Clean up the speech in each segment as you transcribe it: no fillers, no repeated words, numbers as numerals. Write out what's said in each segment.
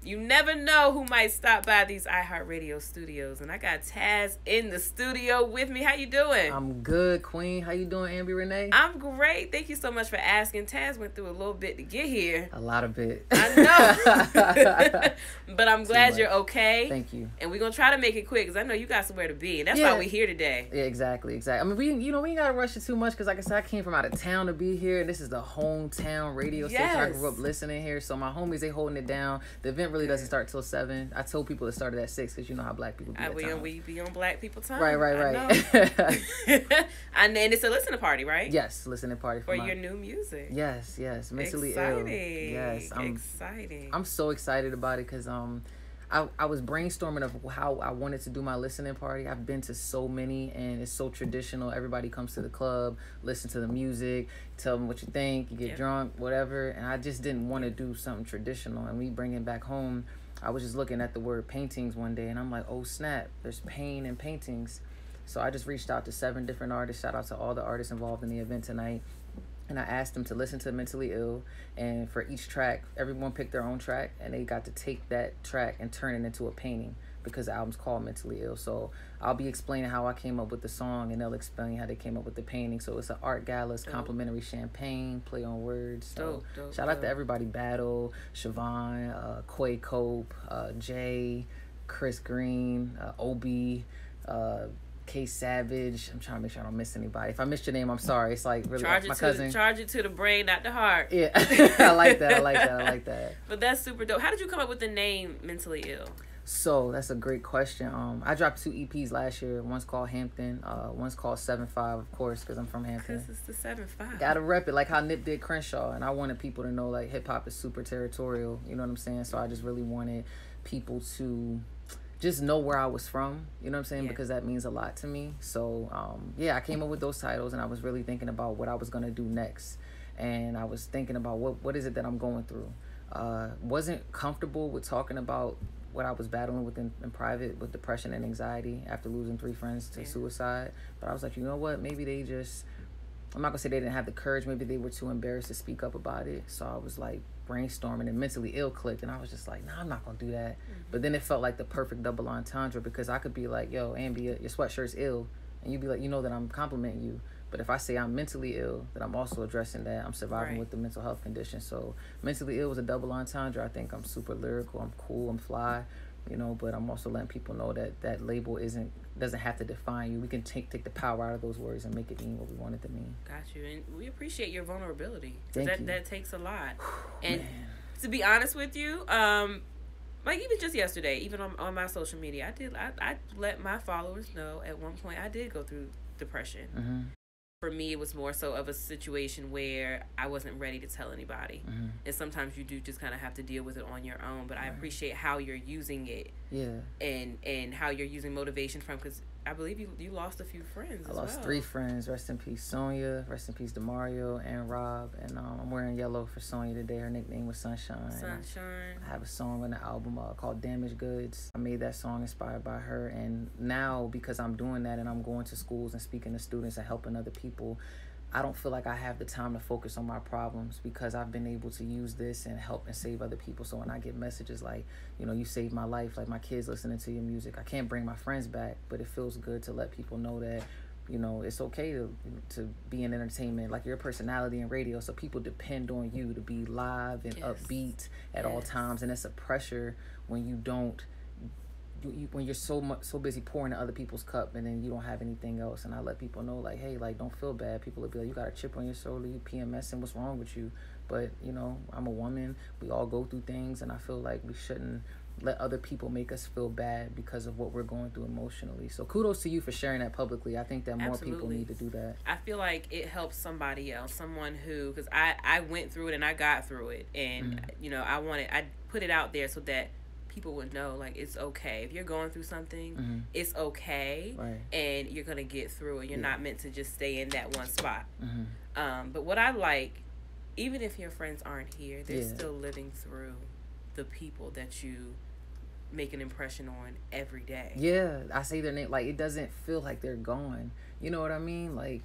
You never know who might stop by these iHeart Radio studios. And I got Taz in the studio with me. How you doing? I'm good, Queen. How you doing, Ambi Renee? I'm great. Thank you so much for asking. Taz went through a little bit to get here. A lot of bit. I know. But I'm glad you're okay. Thank you. And we're going to try to make it quick because I know you got somewhere to be. And that's why we're here today. Yeah, exactly. I mean, we ain't got to rush it too much because, like I said, I came from out of town to be here. And this is the hometown radio station. I grew up listening here. So my homies, they holding it down. The event really doesn't start till 7. I told people it started at 6 because you know how black people be we be on black people time. Right. And then it's a listening party, right? Yes, listening party for your new music. Yes, mentally ill. Yes, I'm so excited about it because I was brainstorming of how I wanted to do my listening party. I've been to so many, and it's so traditional. Everybody comes to the club, listen to the music, tell them what you think, you get drunk, whatever. And I just didn't want to do something traditional. And we bring it back home. I was just looking at the word paintings one day, and I'm like, oh, snap, there's pain in paintings. So I just reached out to 7 different artists. Shout out to all the artists involved in the event tonight. And I asked them to listen to Mentally Ill. And for each track, everyone picked their own track. And they got to take that track and turn it into a painting because the album's called Mentally Ill. So I'll be explaining how I came up with the song, and they'll explain how they came up with the painting. So it's an art gala. It's complimentary champagne, play on words. So shout out to everybody. Battle, Siobhan, Quay Cope, Jay, Chris Green, Obi, K Savage. I'm trying to make sure I don't miss anybody. If I missed your name, I'm sorry. It's like really my cousin. Charge it to the brain, not the heart. Yeah, I like that. But that's super dope. How did you come up with the name Mentally Ill? So that's a great question. I dropped 2 EPs last year. One's called Hampton. One's called 7-5, of course, because I'm from Hampton. Because it's the 7-5. Gotta rep it, like how Nip did Crenshaw. And I wanted people to know, like, hip hop is super territorial. You know what I'm saying? So I just really wanted people to just know where I was from, you know what I'm saying? Because that means a lot to me. So, I came up with those titles, and I was really thinking about what I was going to do next. And I was thinking about what is it that I'm going through. Wasn't comfortable with talking about what I was battling with in private with depression and anxiety after losing 3 friends to suicide. But I was like, you know what? Maybe they just, I'm not going to say they didn't have the courage. Maybe they were too embarrassed to speak up about it. So I was like brainstorming, and Mentally Ill clicked, and I was just like, nah, I'm not going to do that. But then it felt like the perfect double entendre because I could be like, yo, Ambi, your sweatshirt's ill. And you'd be like, you know that I'm complimenting you. But if I say I'm mentally ill, then I'm also addressing that I'm surviving with the mental health condition. So Mentally Ill was a double entendre. I think I'm super lyrical. I'm cool. I'm fly. You know, but I'm also letting people know that that label doesn't have to define you. We can take the power out of those words and make it mean what we want it to mean. Got you. And we appreciate your vulnerability. Thank you. That takes a lot. And to be honest with you, like even just yesterday, even on my social media, I let my followers know at one point I did go through depression. Mm-hmm. For me, it was more so of a situation where I wasn't ready to tell anybody. Mm-hmm. And sometimes you do just kind of have to deal with it on your own. But I appreciate how you're using it. Yeah. And how you're using motivation from, because I believe you lost a few friends as well. I lost 3 friends. Rest in peace, Sonia. Rest in peace, Demario and Rob. And I'm wearing yellow for Sonia today. Her nickname was Sunshine. I have a song on the album called Damaged Goods. I made that song inspired by her. And now, because I'm doing that and I'm going to schools and speaking to students and helping other people, I don't feel like I have the time to focus on my problems because I've been able to use this and help and save other people. So when I get messages like, you know, you saved my life, like my kids listening to your music, I can't bring my friends back, but it feels good to let people know that, you know, it's okay to be in entertainment, like your personality in radio. So people depend on you to be live and upbeat at all times. And it's a pressure when you don't, when you're so busy pouring in other people's cup and then you don't have anything else. And I let people know, like, hey, like, don't feel bad. People will be like, you got a chip on your shoulder, you PMS, and what's wrong with you? But, you know, I'm a woman. We all go through things, and I feel like we shouldn't let other people make us feel bad because of what we're going through emotionally. So kudos to you for sharing that publicly. I think that more people need to do that. I feel like it helps somebody else, someone who, because I went through it and I got through it. And, you know, I put it out there so that people would know, like, it's okay. If you're going through something, it's okay. Right. And you're going to get through it. You're not meant to just stay in that one spot. But what I like, even if your friends aren't here, they're still living through the people that you make an impression on every day. Yeah, I say their name, like, it doesn't feel like they're gone. You know what I mean? Like,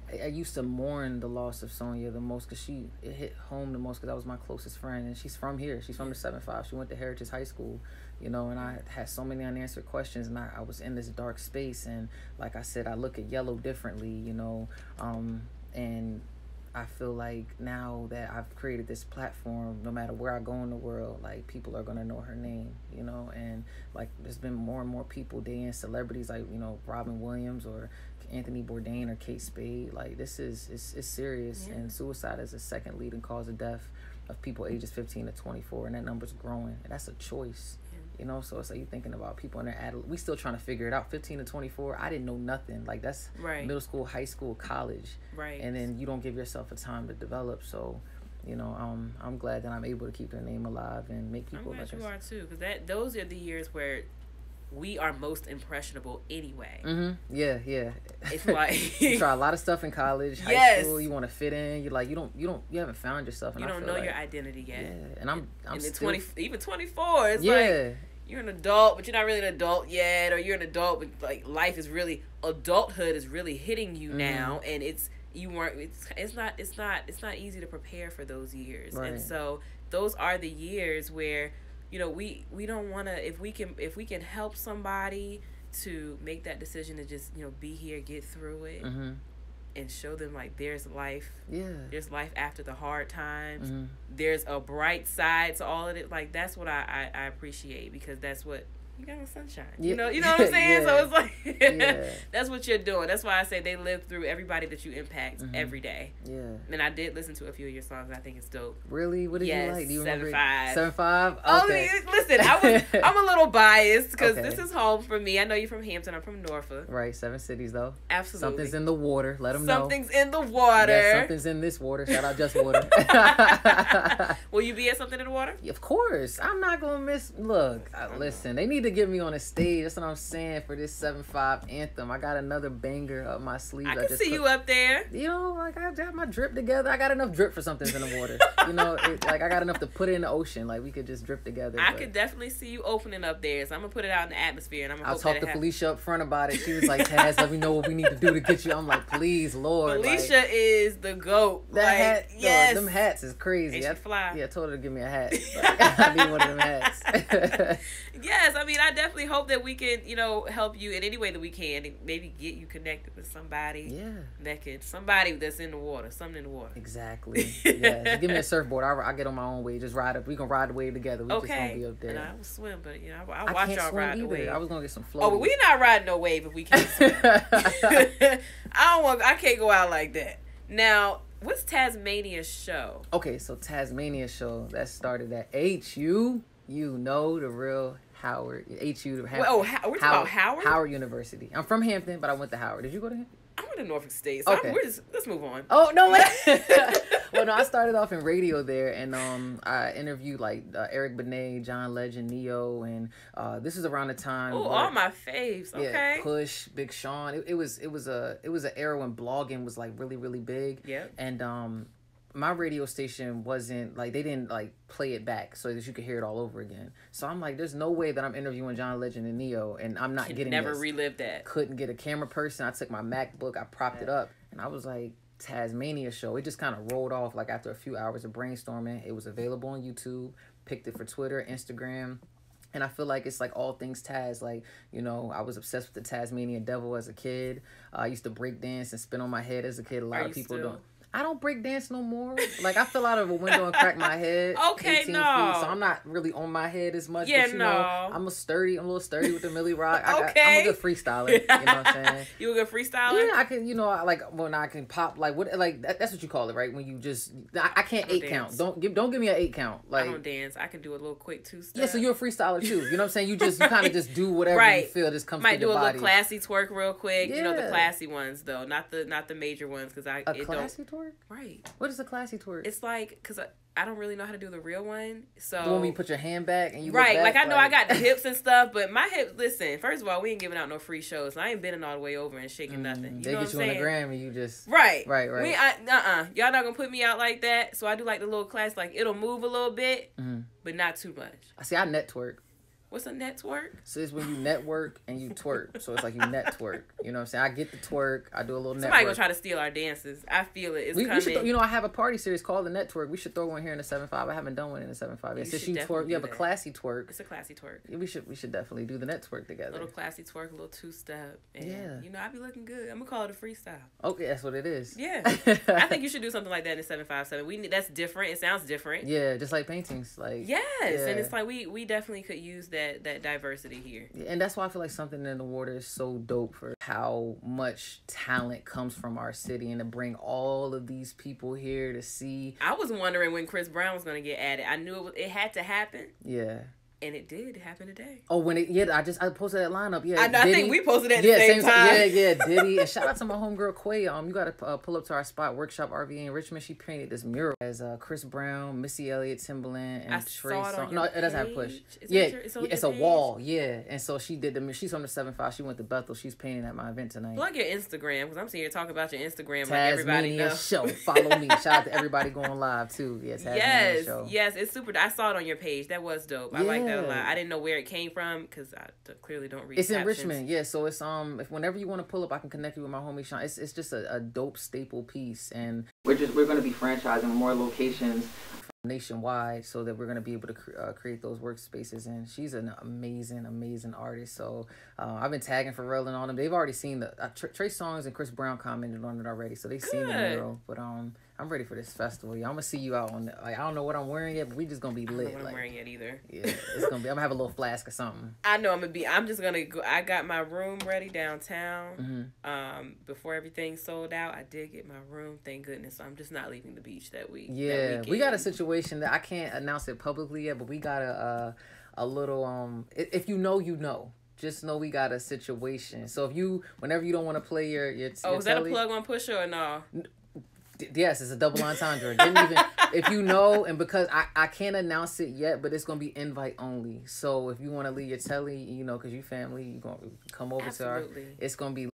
I used to mourn the loss of Sonya the most because it hit home the most because that was my closest friend, and she's from here. She's from the 7-5. She went to Heritage High School, you know, and I had so many unanswered questions, and I was in this dark space. And like I said, I look at Yellow differently, you know, and I feel like now that I've created this platform, no matter where I go in the world, like, people are going to know her name, you know, and like there's been more and more people, celebrities like, you know, Robin Williams or Anthony Bourdain or Kate Spade. Like, this is it's serious. And suicide is the second leading cause of death of people ages 15 to 24, and that number's growing, and that's a choice. You know, so it's like you're thinking about people in their we still trying to figure it out. 15 to 24, I didn't know nothing. Like, that's middle school, high school, college. Right. And then you don't give yourself a time to develop. So, you know, I'm glad that I'm able to keep their name alive and make people. I'm glad you are too, because those are the years where we are most impressionable anyway. Yeah. It's like you try a lot of stuff in college, high school. You want to fit in. You're like, you haven't found yourself. And you don't know your identity yet. Yeah, and I'm still 24. It's like you're an adult, but you're not really an adult yet, or you're an adult, but like adulthood is really hitting you now, and it's not easy to prepare for those years, and so those are the years where, you know, we don't want to, if we can help somebody to make that decision to just, you know, be here, get through it, and show them like there's life. There's life after the hard times. There's a bright side to all of it. Like, that's what I appreciate, because that's what you got with sunshine. You know what I'm saying? So it's like that's what you're doing. That's why I say they live through everybody that you impact every day. And I did listen to a few of your songs, and I think it's dope. Really? What did you like? Do you 7-5. 7-5? Okay. Oh, listen, I'm a little biased because this is home for me. I know you're from Hampton. I'm from Norfolk. Right, 7 cities though. Absolutely. Something's in the water. Let them know. Something's in the water. Yeah, something's in this water. Shout out Just Water. Will you be at Something in the Water? Of course. I'm not gonna miss. Look, listen. They need to get me on a stage. That's what I'm saying for this 7-5 anthem. I got another banger up my sleeve. I can see you up there. You know, like, I got my drip together. I got enough drip for Something's in the Water. You know, like, I got enough to put it in the ocean. Like, we could just drip together. I could definitely see you opening up there. So I'm gonna put it out in the atmosphere, and I'll talk to Felicia up front about it. She was like, Taz, let me know what we need to do to get you. I'm like, please, Lord. Felicia is the GOAT. That hat, yes. Them hats is crazy. And she fly. Yeah, I told her to give me a hat. I need one of them hats. Yes, I mean, I definitely hope that we can, you know, help you in any way that we can, and maybe get you connected with somebody. Somebody that's in the water, something in the water. Exactly. Yeah, just give me a surfboard. I'll get on my own wave. Just ride up. We can ride the wave together. We just gonna be up there. And I will swim, but you know, I'll watch y'all ride the wave. I was gonna get some floaties. Oh, but we not riding no wave if we can't swim. I can't go out like that. Now, what's Tasmania's show? Okay, so Tasmania's show that started at HU. You know, the real Howard. HU. We're talking about Howard? Howard University. I'm from Hampton, but I went to Howard. Did you go to Hampton? I went to Norfolk State. So okay. Let's move on. Oh, no way. Well, no, I started off in radio there, and I interviewed like Eric Benet, John Legend, Neo, and this is around the time. Oh, all my faves. Okay. Yeah, Push, Big Sean. It was an era when blogging was like really, really big. Yeah. And my radio station wasn't like, they didn't like play it back so that you could hear it all over again. So I'm like, there's no way that I'm interviewing John Legend and Neo and I'm not getting never relive that. Couldn't get a camera person. I took my MacBook, I propped it up, and I was like, Tasmania show. It just kind of rolled off like after a few hours of brainstorming. It was available on YouTube. Picked it for Twitter, Instagram. And I feel like it's like all things Taz. Like, you know, I was obsessed with the Tasmanian Devil as a kid. I used to break dance and spin on my head as a kid. A lot of people don't. I don't break dance no more. Like, I fell out of a window and cracked my head. Okay, 18 no. feet, so I'm not really on my head as much. Yeah, but, you no. know, I'm a little sturdy with the Millie Rock. Okay. I'm a good freestyler. You know what I'm saying? You a good freestyler? Yeah, I can, you know, when I can pop, like, what, like, that's what you call it, right? When you just, I can't 8 count. Don't give me an 8 count. Like, I don't dance. I can do a little quick 2-step. Yeah, so you're a freestyler too. You know what I'm saying? You kind of just do whatever you feel just comes to your body. Might do a little classy twerk real quick. Yeah. You know, the classy ones, though. Not the major ones, because A classy twerk? Right. What is a classy twerk? It's like, because I don't really know how to do the real one. So the one where you put your hand back and you right, look back, like I know I got the hips and stuff, but my hips. Listen, first of all, we ain't giving out no free shows. So I ain't bending all the way over and shaking nothing. You they know get you on the gram and you just right. Y'all not gonna put me out like that. So I do like the little class, like it'll move a little bit, but not too much. I see. I net twerk. What's a network? So it's when you network and you twerk. So it's like you network. You know what I'm saying? I get the twerk. I do a little network. Somebody gonna try to steal our dances. I feel it. It's coming. We should I have a party series called the Network. We should throw one here in the 7-5. I haven't done one in the 7-5 yet. Since you twerk, you have a classy twerk. It's a classy twerk. Yeah, we should definitely do the Network together. A little classy twerk, a little two-step. And, yeah. I be looking good. I'm gonna call it a freestyle. Okay, that's what it is. Yeah. I think you should do something like that in 757. That's different. It sounds different. Yeah, just like paintings. Like yes, and it's like we definitely could use that diversity here. Yeah, and that's why I feel like Something in the Water is so dope for how much talent comes from our city and to bring all of these people here to see. I was wondering when Chris Brown was going to get added. I knew it had to happen. Yeah. And it did happen today. Oh, I posted that lineup. Yeah, I think we posted it at the same time. Yeah, Diddy. And shout out to my homegirl Quay. You got to pull up to our spot, Workshop RV in Richmond. She painted this mural as Chris Brown, Missy Elliott, Timbaland, and Trey Songz. No, it doesn't have push. It's a wall. Yeah, and so she did she's on the 7-5. She went to Bethel. She's painting at my event tonight. Plug your Instagram because I'm seeing you talking about your Instagram Taz like everybody knows. Show. Follow me. Shout out to everybody going live too. Yes, Show. Yes, it's super. I saw it on your page. That was dope. I like that a lot. I didn't know where it came from because I clearly don't read. It's captions. in Richmond, yeah. So it's if whenever you want to pull up, I can connect you with my homie Sean. It's just a dope staple piece, and we're going to be franchising more locations nationwide so that we're going to be able to create those workspaces. And she's an amazing artist. So I've been tagging Pharrell and all them. They've already seen the Trey Songz and Chris Brown commented on it already, so they've seen the mural. But I'm ready for this festival. Yeah, I'm gonna see you out on I don't know what I'm wearing yet, but we just gonna be lit. I don't know what I'm wearing yet either. Yeah, it's gonna be. I'm gonna have a little flask or something. I know I'm just gonna go. I got my room ready downtown. Mm-hmm. Before everything sold out, I did get my room. Thank goodness. So I'm just not leaving the beach that week. Yeah, we got a situation that I can't announce it publicly yet, but we got a little If you know, you know. Just know we got a situation. So whenever you don't want to play your is that a plug on Pusha or no? Yes, it's a double entendre. Didn't even if you know, and because I can't announce it yet, but it's gonna be invite only. So if you want to leave your telly, because you family, you gonna come over Absolutely. to our. It's gonna be.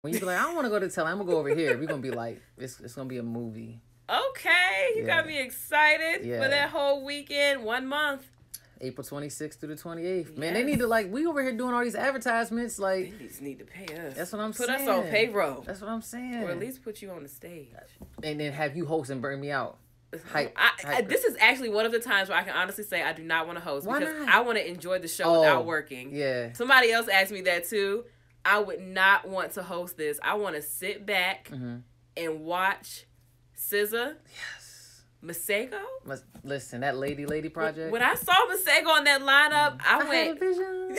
When you be like, I don't want to go to telly, I'm gonna go over here. We're gonna be like, it's gonna be a movie. Okay, you got me excited for that whole weekend. 1 month. April 26th through the 28th. Man, they need to we over here doing all these advertisements. They just need to pay us. That's what I'm saying. Put us on payroll. That's what I'm saying. Or at least put you on the stage. And then have you host and bring me out. This is actually one of the times where I can honestly say I do not want to host. Why because not? I want to enjoy the show without working. Yeah. Somebody else asked me that too. I would not want to host this. I want to sit back and watch SZA. Yes. Masego? Listen, that Lady project. When I saw Masego on that lineup, I went. Had a vision.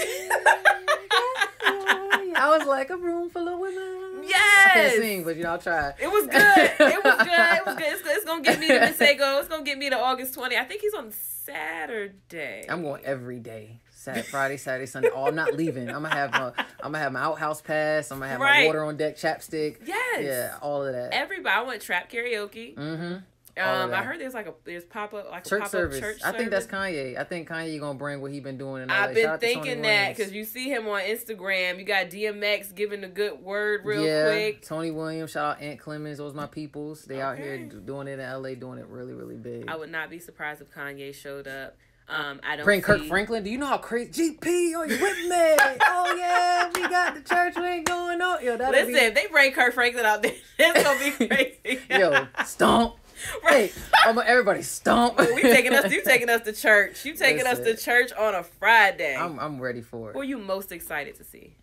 I was like a room full of women. Yes. I can't sing, but I'll try. It was good. It's gonna get me to Masego. It's gonna get me to August 20th. I think he's on Saturday. I'm going every day. Friday, Saturday, Sunday. Oh, I'm not leaving. I'm gonna have my outhouse pass. I'm gonna have my water on deck chapstick. Yes. Yeah, all of that. Everybody. I went trap karaoke. Mm-hmm. I heard there's pop-up church service. I think that's Kanye. I think Kanye gonna bring what he been doing in LA. I've been thinking that because you see him on Instagram. You got DMX giving the good word real quick. Tony Williams, shout out Aunt Clemens. Those my peoples. They out here doing it in LA, doing it really, really big. I would not be surprised if Kanye showed up. I don't bring Kirk Franklin. Do you know how crazy GP? Oh, you with me? Oh yeah, we got the church. We ain't going on. Yo, listen, if they bring Kirk Franklin out there, it's gonna be crazy. Yo, stomp. Right. Hey, everybody stomp. You taking us to church. You taking us to church on a Friday. I'm ready for it. Who are you most excited to see?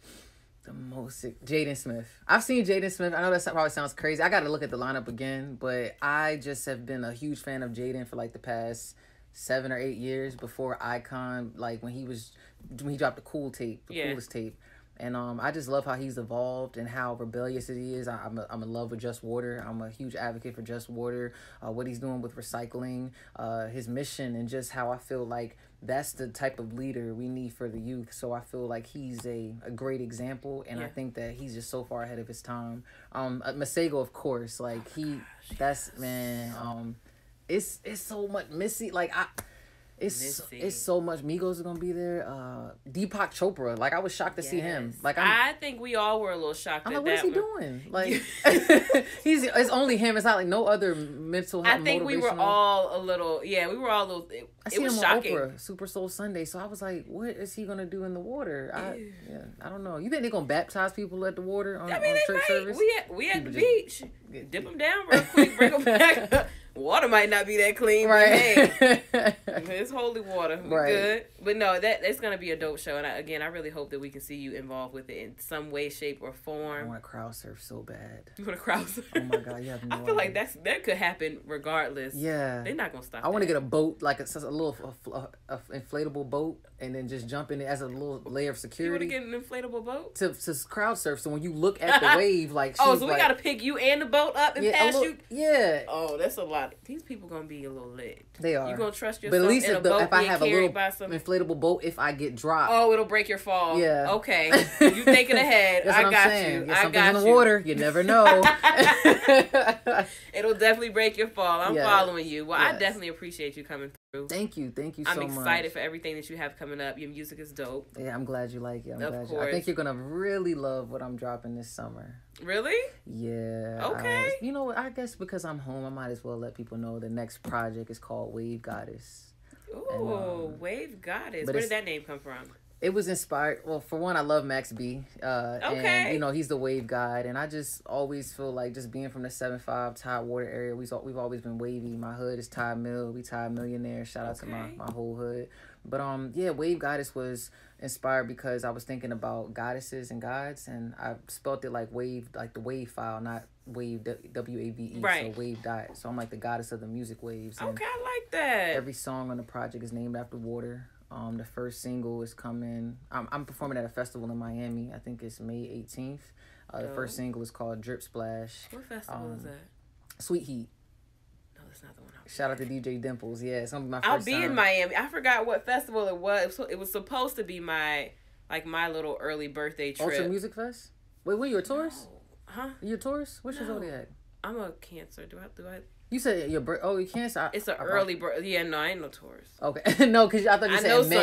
Jaden Smith. I've seen Jaden Smith. I know that probably sounds crazy. I got to look at the lineup again, but I just have been a huge fan of Jaden for the past 7 or 8 years before Icon, when he dropped the coolest tape. And I just love how he's evolved and how rebellious it is. I'm in love with Just Water. I'm a huge advocate for Just Water. What he's doing with recycling, his mission, and just how I feel like that's the type of leader we need for the youth. So I feel like he's a great example, and I think that he's just so far ahead of his time. Masego, of course, it's so much Missy. It's so much. Migos is gonna be there. Deepak Chopra. Like, I was shocked to see him. Like, I think we all were a little shocked. I'm like, what is he doing? Like, it's only him. It's not like no other mental health. I think we were all a little. Yeah, we were all a little. It was shocking. On Oprah, Super Soul Sunday. So I was like, what is he gonna do in the water? I don't know. You think they're gonna baptize people at the water on church service? We at the beach. Dip them down real quick. Bring them back. Water might not be that clean, right? But hey, it's holy water. We're good. But no, that's gonna be a dope show. And I really hope that we can see you involved with it in some way, shape, or form. I want to crowd surf so bad. You want to crowd surf? Oh my god, you have no I feel like that could happen regardless. Yeah, they're not gonna stop. I want to get a boat, like a little inflatable boat, and then just jump in it as a little layer of security. You want to get an inflatable boat to crowd surf? So when you look at the wave, like so we gotta pick you and the boat up and pass you. Yeah. Oh, that's a lot. These people gonna be a little lit. They are. You gonna trust yourself? But at least if I have a little some... inflatable boat, if I get dropped, it'll break your fall. Yeah. Okay. You thinking ahead? I got you. I got you. In the water, you never know. It'll definitely break your fall. I'm following you. Well, I definitely appreciate you coming through. Thank you so much. I'm excited for everything that you have coming up. Your music is dope. Yeah, I'm glad you like it. I think you're gonna really love what I'm dropping this summer. Really? Yeah. Okay. You know what? I guess because I'm home, I might as well let people know the next project is called Wave Goddess. Ooh, Wave Goddess. Where did that name come from? It was inspired. Well, for one, I love Max B. And, he's the wave god. And I just always feel like just being from the 7-5 Tidewater area, we've always been wavy. My hood is Tide Mill. We Tide Millionaire. Shout out to my whole hood. But Wave Goddess was inspired because I was thinking about goddesses and gods, and I spelled it like wave, like the wave file, not wave, W-A-V-E. Right. So wave dot. So I'm like the goddess of the music waves. And I like that. Every song on the project is named after water. The first single is coming. I'm performing at a festival in Miami. I think it's May 18th. The first single is called Drip Splash. What festival is that? Sweet Heat. No, that's not the one. Shout out to DJ Dimples. Yeah, it's gonna be my first I'll be time. in Miami. I forgot what festival it was. It was supposed to be my little early birthday trip. Ultra Music Fest. Wait, were you a tourist? No. Huh? You a tourist? What's your zodiac? I'm a Cancer. Do I? You said your birth. Oh, you Cancer. It's an early birth. Yeah, no, I ain't no Taurus. Okay, no, because I thought you said May.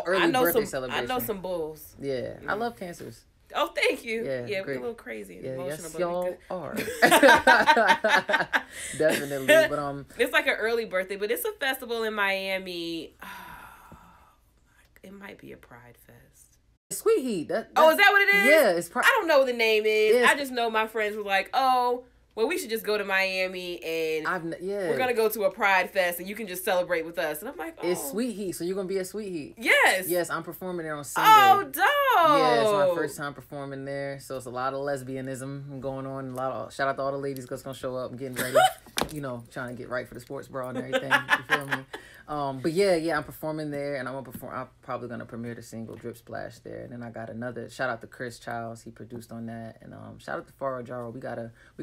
Early birthday celebration. I know some bulls. Yeah, I love Cancers. Oh, thank you. Yeah, we're a little crazy and emotional. Yes, y'all are. Definitely, but it's like an early birthday, but it's a festival in Miami. It might be a Pride Fest. Sweet Heat. Is that what it is? Yeah, it's I don't know what the name is. I just know my friends were like, well, we should just go to Miami and we're going to go to a Pride Fest and you can just celebrate with us. And I'm like, It's Sweet Heat, so you're going to be at Sweet Heat. Yes. Yes, I'm performing there on Sunday. Oh, dope. Yeah, it's my first time performing there, so it's a lot of lesbianism going on. Shout out to all the ladies that's going to show up and getting ready, trying to get right for the sports bra and everything. You feel me? But yeah, I'm performing there, and I'm probably gonna premiere the single Drip Splash there. And then I got another shout out to Chris Childs, he produced on that, and shout out to Faro Jaro. We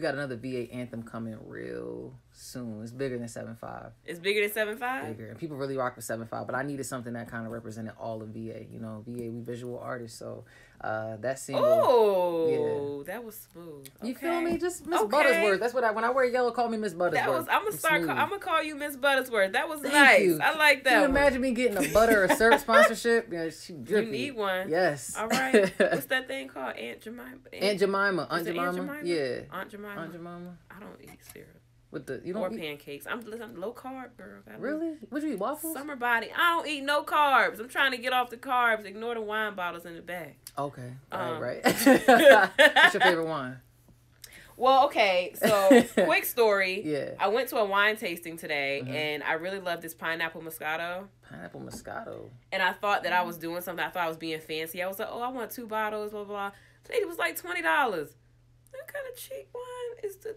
got another VA anthem coming real soon. It's bigger than 7-5. It's bigger than 7-5. Bigger, and people really rock with 7-5. But I needed something that kind of represented all of VA. VA, we visual artists, so that single. Oh, that was smooth. You feel me? Just Miss Buttersworth. That's what when I wear yellow, call me Miss Buttersworth. I'm gonna call you Miss Buttersworth. That was nice. You. I like that. Can you imagine me getting a butter or syrup sponsorship? Yeah, you need one. Yes. All right. What's that thing called? Aunt Jemima. Aunt Jemima. Aunt Jemima. Yeah. Aunt Jemima. Aunt Jemima. I don't eat syrup. You don't eat pancakes. I'm low carb, girl. Really? What you eat? Waffles? Summer body. I don't eat no carbs. I'm trying to get off the carbs. Ignore the wine bottles in the bag. Okay. Right. What's your favorite wine? Well, okay, so quick story. Yeah. I went to a wine tasting today, and I really love this pineapple Moscato. Pineapple Moscato. And I thought that I was doing something. I thought I was being fancy. I was like, I want 2 bottles, blah, blah, blah. The lady was like $20. That kind of cheap wine is the $20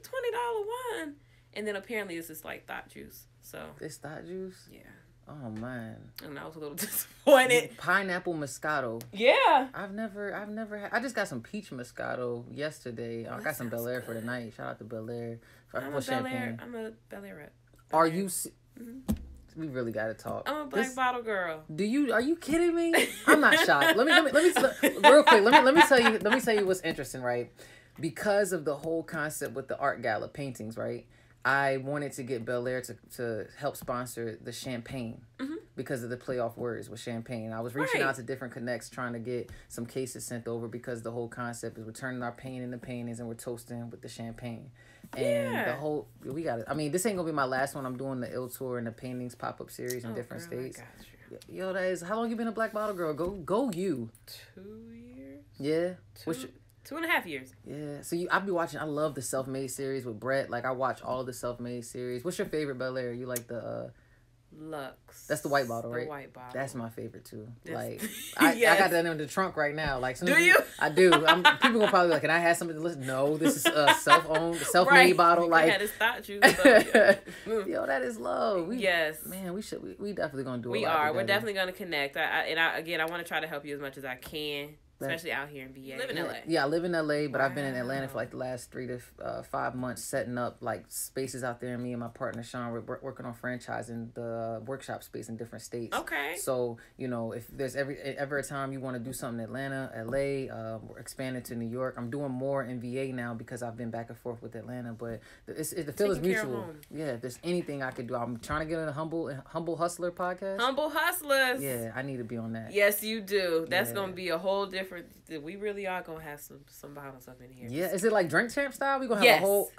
wine. And then apparently it's just like thought juice. So it's thought juice? Yeah. Oh man. And I was a little disappointed. Pineapple Moscato. Yeah. I've never had. I just got some peach Moscato yesterday. I got some Bel Air for the night. Shout out to Bel Air. I'm a Bel Air rep. Are you? We really got to talk. I'm a black bottle girl. Are you kidding me? I'm not shocked. Let me real quick. Let me tell you what's interesting, right? Because of the whole concept with the art gala paintings, right? I wanted to get Bel Air to help sponsor the champagne. because of the playoff words with champagne. I was reaching out to different connects trying to get some cases sent over because the whole concept is we're turning our pain into paintings and we're toasting with the champagne. And the whole, we got it. I mean, this ain't gonna be my last one. I'm doing the iLL tour and the paintings pop-up series in different states. Yo, that is, how long you been a Black Bottle Girl? Go you. 2 years? Yeah. 2.5 years. Yeah. So I be watching, I love the Self-Made series with Brett. Like, I watch all of the Self-Made series. What's your favorite Bel Air? You like the Luxe. That's the white bottle, right? The white bottle. That's my favorite too. Like, I got that in the trunk right now. Like, do you? I do. People gonna probably be like, can I have something to listen? No, this is a self-made bottle. Like, I had to stop you. So, yo, that is love. Yes, man, we definitely gonna do. We are. We're definitely gonna connect. I want to try to help you as much as I can. Especially out here in VA. You live in LA. Yeah, I live in LA, but I've been in Atlanta for like the last 3 to 5 months, setting up like spaces out there. And me and my partner Sean, we're working on franchising the workshop space in different states. Okay. So, you know, if there's ever a time you want to do something in Atlanta, LA, we're expanding to New York. I'm doing more in VA now because I've been back and forth with Atlanta, but the feel is mutual. Yeah, if there's anything I could do, I'm trying to get on a Humble Hustler podcast. Humble Hustlers. Yeah, I need to be on that. Yes, you do. That's gonna be a whole different. We really are gonna have some bottles up in here. Yeah, is it like Drink Champ style? We gonna have a whole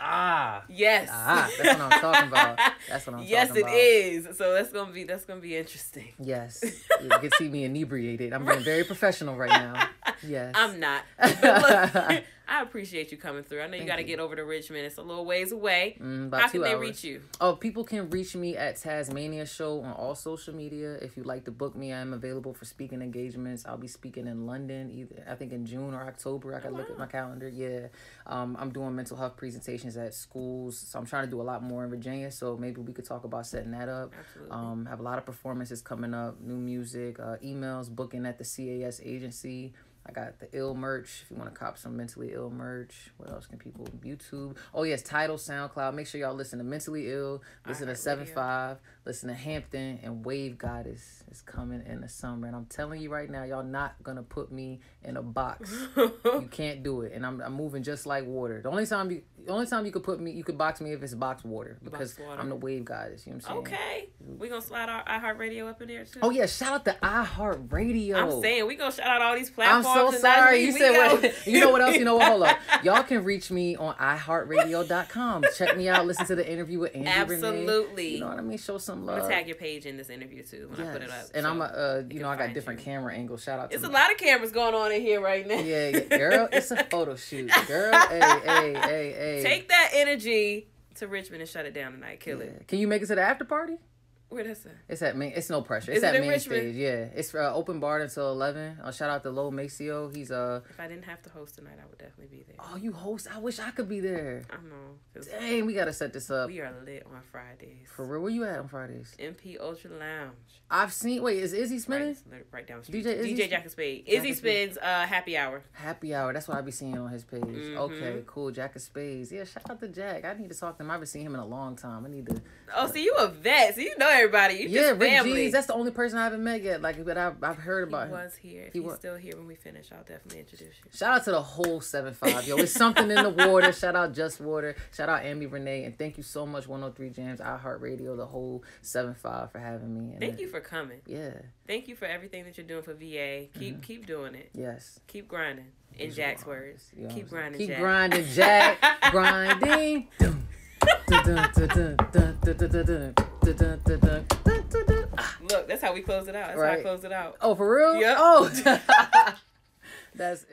yes. That's what I'm talking about. That's what I'm talking about. Yes, it is. So that's gonna be interesting. Yes, you can see me inebriated. I'm being very professional right now. Yes, I'm not. But look, I appreciate you coming through. I know you got to get over to Richmond. It's a little ways away. How can they reach you? Oh, people can reach me at Tasmania Show on all social media. If you'd like to book me, I'm available for speaking engagements. I'll be speaking in London, I think in June or October. I got to look at my calendar. Yeah. I'm doing mental health presentations at schools. So I'm trying to do a lot more in Virginia. So maybe we could talk about setting that up. Absolutely. Have a lot of performances coming up, new music, emails, booking at the CAS agency. I got the ill merch if you want to cop some mentally ill merch. What else can people? YouTube. Oh, yes, Tidal, SoundCloud. Make sure y'all listen to Mentally Ill, listen to 7-5, listen to Hampton, and Wave Goddess is coming in the summer. And I'm telling you right now, y'all not going to put me in a box. You can't do it. And I'm moving just like water. The only time you could put me, you could box me if it's box water. Because I'm the Wave Goddess. You know what I'm saying? Okay. We going to slide our iHeart Radio up in there too? Oh, yeah. Shout out to iHeart Radio. I'm saying, we going to shout out all these platforms. I'm so sorry. You said what? You know what else? You know what? Hold up. Y'all can reach me on iHeartRadio.com. Check me out. Listen to the interview with Andy Absolutely. Renee. You know what I mean? Show some love. I'm gonna tag your page in this interview too when I put it up. And I'm I got different camera angles. Shout out to It's a lot of cameras going on in here right now. Yeah, girl, it's a photo shoot. Girl, hey. Take that energy to Richmond and shut it down tonight. Kill it. Can you make it to the after party? Where that's at? It's at main. It's no pressure. It's at main stage. Yeah, it's open bar until 11. Shout out to Lo Maceo. He's If I didn't have to host tonight, I would definitely be there. Oh, you host? I wish I could be there. I know. Dang, we gotta set this up. We are lit on Fridays. For real? Where you at on Fridays? MP Ultra Lounge. I've seen. Wait, is Izzy spinning? Right down the street. DJ Jack and Spade. Izzy spins Happy Hour. Happy Hour. That's what I be seeing on his page. Okay, cool. Jack and Spades. Yeah, shout out to Jack. I need to talk to him. I haven't seen him in a long time. I need to. Oh, see, you a vet. So you know everybody. You just Rick family. G's, that's the only person I haven't met yet. Like, but I've heard about him. He was here. If he's still here when we finish, I'll definitely introduce you. Shout out to the whole 7-5. Yo, it's something in the water. Shout out Just Water. Shout out Amy Renee. And thank you so much, 103 JAmz, iHeart Radio, the whole 7-5 for having me. And thank you for coming. Yeah. Thank you for everything that you're doing for VA. Keep doing it. Yes. Keep grinding. In Jack's words. You know keep grinding, Jack. Keep grinding, Jack. Grinding. Look, that's how we close it out. That's how I close it out. Oh, for real? Yep. Oh. That's